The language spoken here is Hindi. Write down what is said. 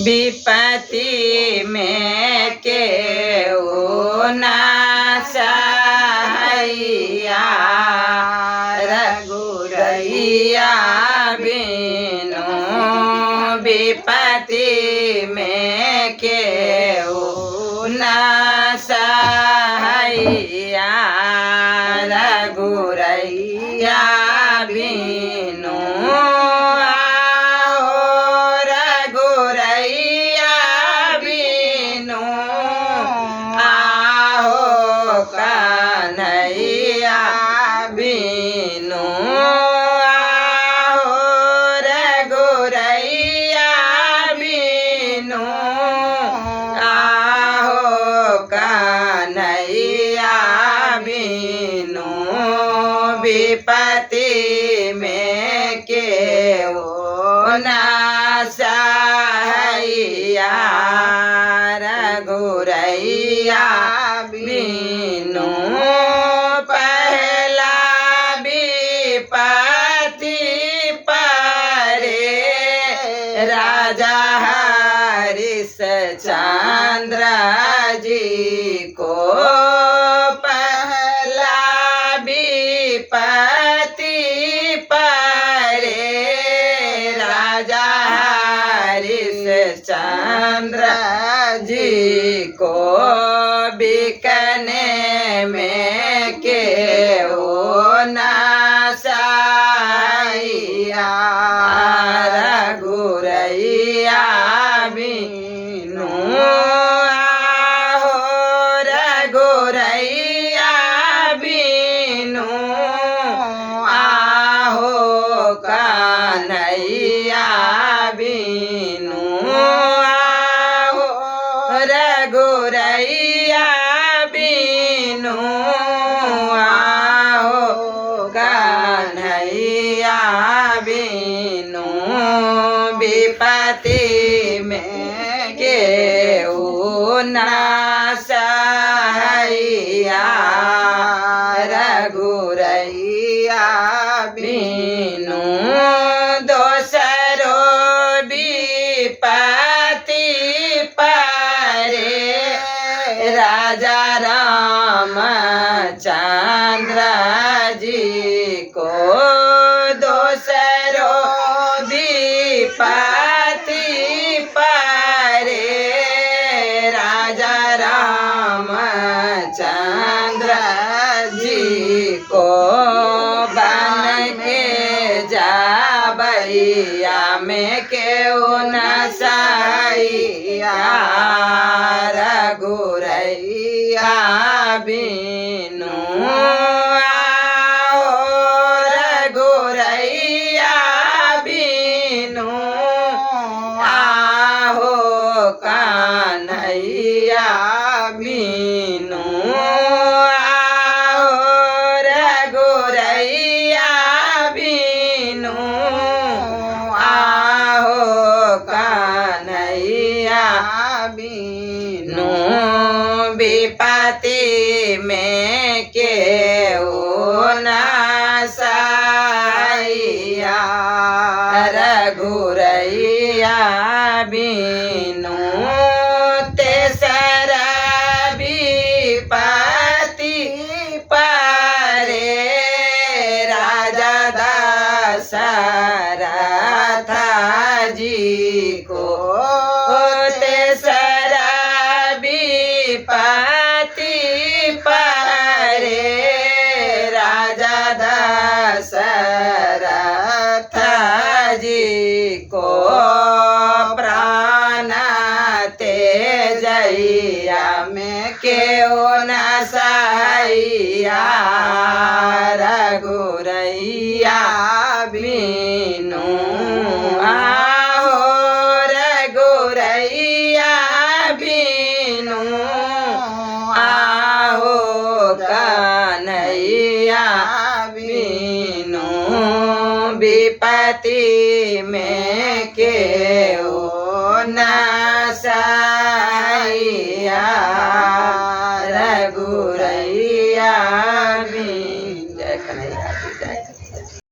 विपत्ति में केहू ना सहाइया रघुरैया बिनु विपत्ति में केहू ना सहाइया रघुरैया बिनु विपत्ति में केहू ना सहाइया रघुरैया बिनु पहला विपत्ति परे राजा हरिश्चंद्र जी को विपत्ति परे राजा हरिश्चंद्र जी को बिकने में केहू ना सहाइया रघुरैया बिनु रघुरैया बिनु कन्हैया बिनु रघुरैया बिनु कन्हैया बिनु विपत्ति में केहू ना सहाइया रघुरैया बिनु दोसरो विपत्ति परे राजा रामचंद्र जी को दोसरो विपत्ति परे राजा रामचंद्र जी को बन के जाबैया में केहू न सहाइया रघुरैया बिनु रघुरैया बिनु कन्हैया बिनु रघुरैया बिनु कन्हैया बिनु विपत्ति में केहू ना सहाइया रघुरैया बिनु तेसरा विपत्ति परे राजा दशरथ जी को तेसरा विपत्ति परे राजा दशरथ जी को प्राण तेजैया में केहू न सहाइया रघुरैया बिनु रघुरैया बिनु कन्हैया बिनु विपत्ति में केहू ना